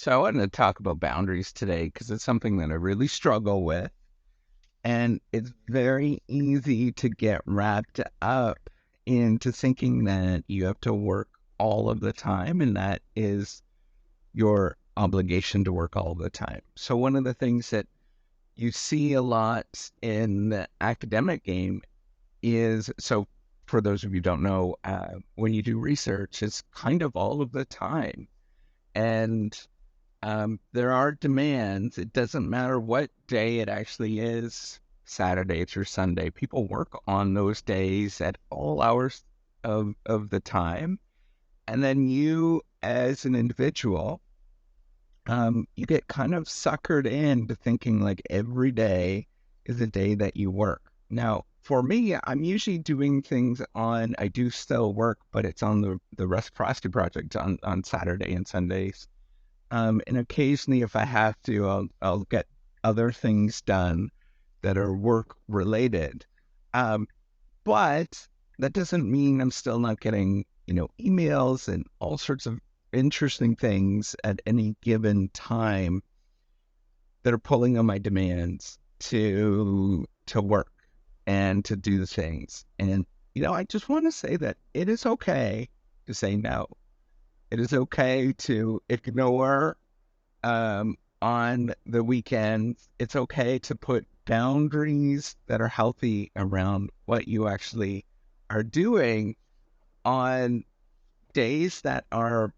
So I wanted to talk about boundaries today because it's something that I really struggle with. And it's very easy to get wrapped up into thinking that you have to work all of the time, and that is your obligation to work all the time. So one of the things that you see a lot in the academic game is, so for those of you who don't know, when you do research, it's kind of all of the time. And there are demands. It doesn't matter what day it actually is, Saturday through Sunday. People work on those days at all hours of the time. And then you, as an individual, you get kind of suckered into thinking like every day is a day that you work. Now, for me, I'm usually doing things I do still work, but it's on the Reciprocity Project on Saturday and Sundays. And occasionally, if I have to, I'll get other things done that are work related. Um, but that doesn't mean I'm still not getting, emails and all sorts of interesting things at any given time that are pulling on my demands to work and to do the things. And I just want to say that it is okay to say no. It is okay to ignore on the weekends. It's okay to put boundaries that are healthy around what you actually are doing on days that are,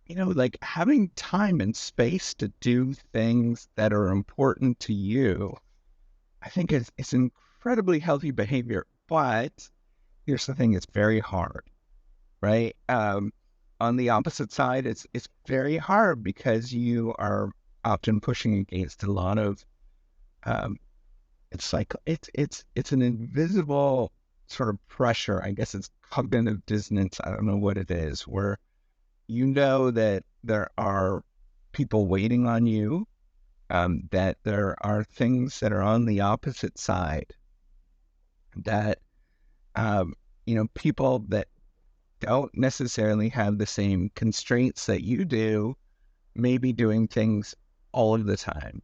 like having time and space to do things that are important to you. I think it's incredibly healthy behavior, but here's the thing, it's very hard, right? On the opposite side, it's very hard because you are often pushing against a lot of um, it's like it's an invisible sort of pressure. I guess it's cognitive dissonance. I don't know what it is, where you know that there are people waiting on you, that there are things that are on the opposite side that people that don't necessarily have the same constraints that you do may be doing things all of the time.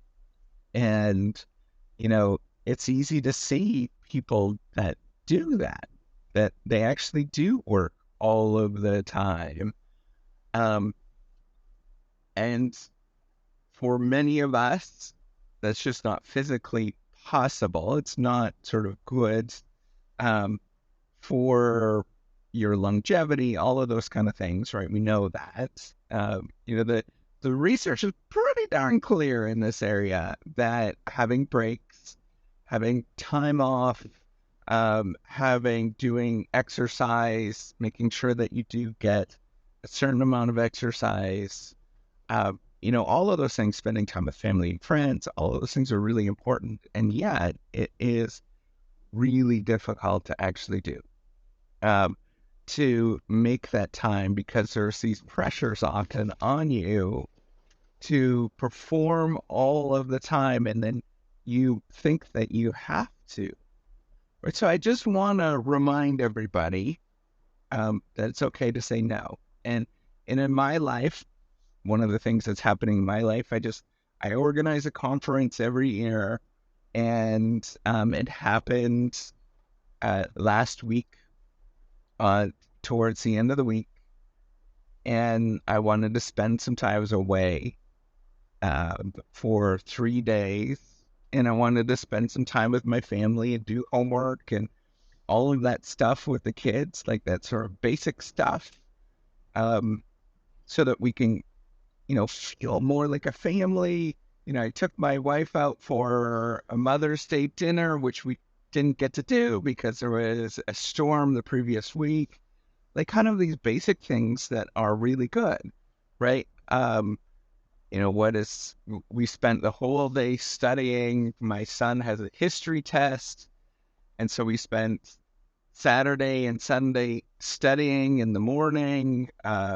And, you know, it's easy to see people that do that, that they actually do work all of the time. Um, and for many of us, that's just not physically possible. It's not sort of good um, for your longevity, all of those kind of things, right? We know that. The research is pretty darn clear in this area that having breaks, having time off, doing exercise, making sure that you do get a certain amount of exercise, all of those things, spending time with family and friends, all of those things are really important. And yet it is really difficult to actually do. Um, to make that time because there's these pressures often on you to perform all of the time, and then you think that you have to. Right? So I just want to remind everybody that it's okay to say no. And in my life, one of the things that's happening in my life, I organize a conference every year, and it happened last week, uh, towards the end of the week, and I wanted to spend some time. I was away for 3 days, and I wanted to spend some time with my family and do homework and all of that stuff with the kids, like that sort of basic stuff, um, so that we can, feel more like a family. I took my wife out for a Mother's Day dinner, which we didn't get to do because there was a storm the previous week. Like kind of these basic things that are really good, right? What is we spent the whole day studying. My son has a history test, and so we spent Saturday and Sunday studying in the morning.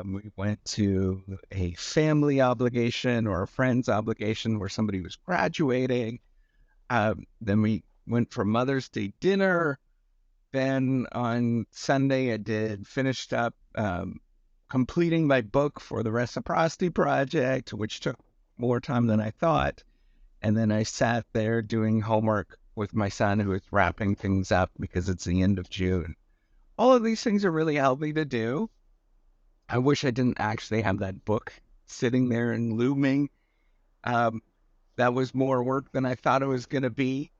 We went to a family obligation or a friend's obligation where somebody was graduating. Then we went for Mother's Day dinner. Then on Sunday, I finished up completing my book for the Reciprocity Project, which took more time than I thought. And then I sat there doing homework with my son, who was wrapping things up because it's the end of June. All of these things are really healthy to do. I wish I didn't actually have that book sitting there and looming. Um, that was more work than I thought it was going to be.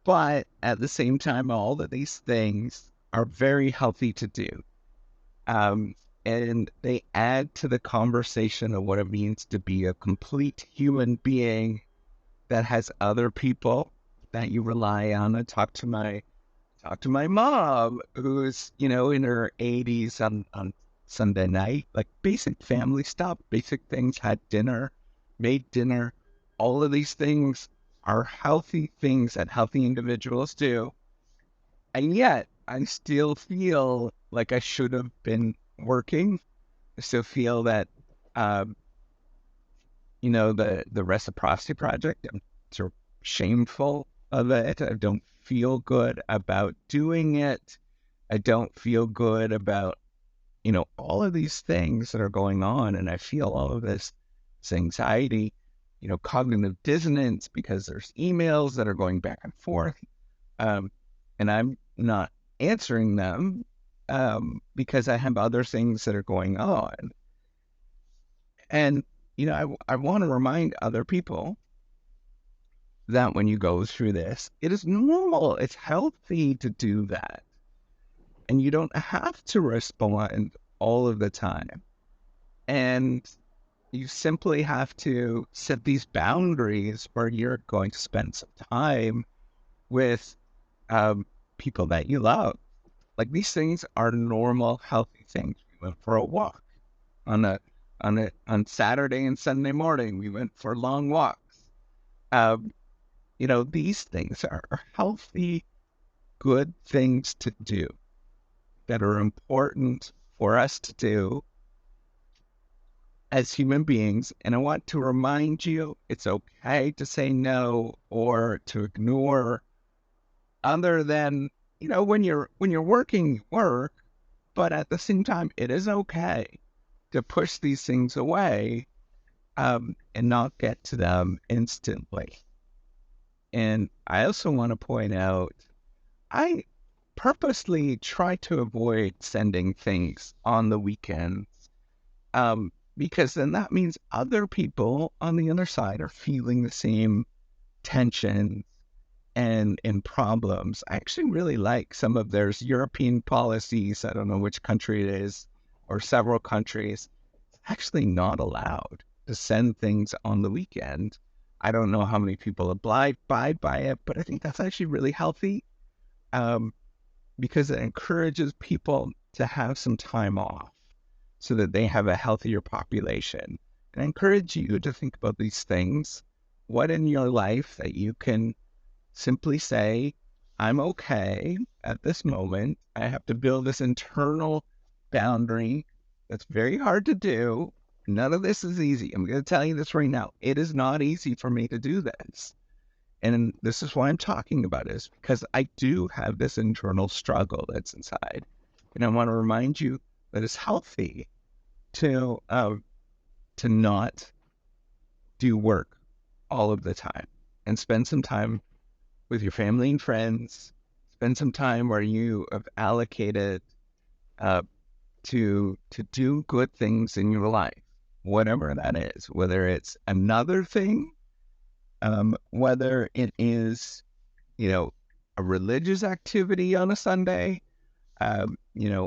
But at the same time, all of these things are very healthy to do. Um, and they add to the conversation of what it means to be a complete human being that has other people that you rely on. I talk to my mom, who's, in her 80s on Sunday night, like basic family stuff, basic things, had dinner, made dinner. All of these things are healthy things that healthy individuals do. And yet I still feel like I should have been working. I still feel that, um, the Reciprocity Project, I'm sort of shameful of it. I don't feel good about doing it. I don't feel good about, all of these things that are going on. And I feel all of this anxiety, cognitive dissonance, because there's emails that are going back and forth. Um, and I'm not answering them because I have other things that are going on. And, I want to remind other people that when you go through this, it is normal. It's healthy to do that. And you don't have to respond all of the time. And you simply have to set these boundaries where you're going to spend some time with um, people that you love. Like, these things are normal, healthy things. We went for a walk on Saturday and Sunday morning. We went for long walks. Um, these things are healthy, good things to do that are important for us to do as human beings. And I want to remind you, it's okay to say no or to ignore, other than, when you're working, work, but at the same time, it is okay to push these things away and not get to them instantly. And I also want to point out, I purposely try to avoid sending things on the weekends, because then that means other people on the other side are feeling the same tension and problems. I actually really like some of there's European policies. I don't know which country it is, or several countries. It's actually not allowed to send things on the weekend. I don't know how many people abide by it, but I think that's actually really healthy, um, because it encourages people to have some time off so that they have a healthier population. And I encourage you to think about these things. What in your life that you can simply say, I'm okay at this moment. I have to build this internal boundary that's very hard to do. None of this is easy. I'm going to tell you this right now. It is not easy for me to do this. And this is why I'm talking about it, is because I do have this internal struggle that's inside. And I want to remind you that it's healthy to not do work all of the time and spend some time with your family and friends. Spend some time where you have allocated uh, to do good things in your life, whatever that is. Whether it's another thing, whether it is, a religious activity on a Sunday,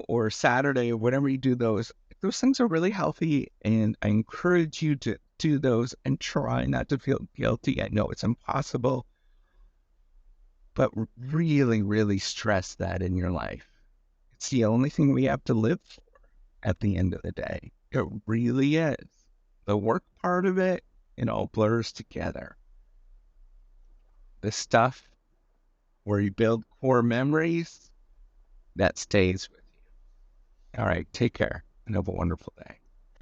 or Saturday, or whatever you do, those things are really healthy, and I encourage you to do those and try not to feel guilty. I know it's impossible, but really, really stress that in your life. It's the only thing we have to live for at the end of the day. It really is. The work part of it, it all blurs together. The stuff where you build core memories, that stays with you. All right, take care and have a wonderful day.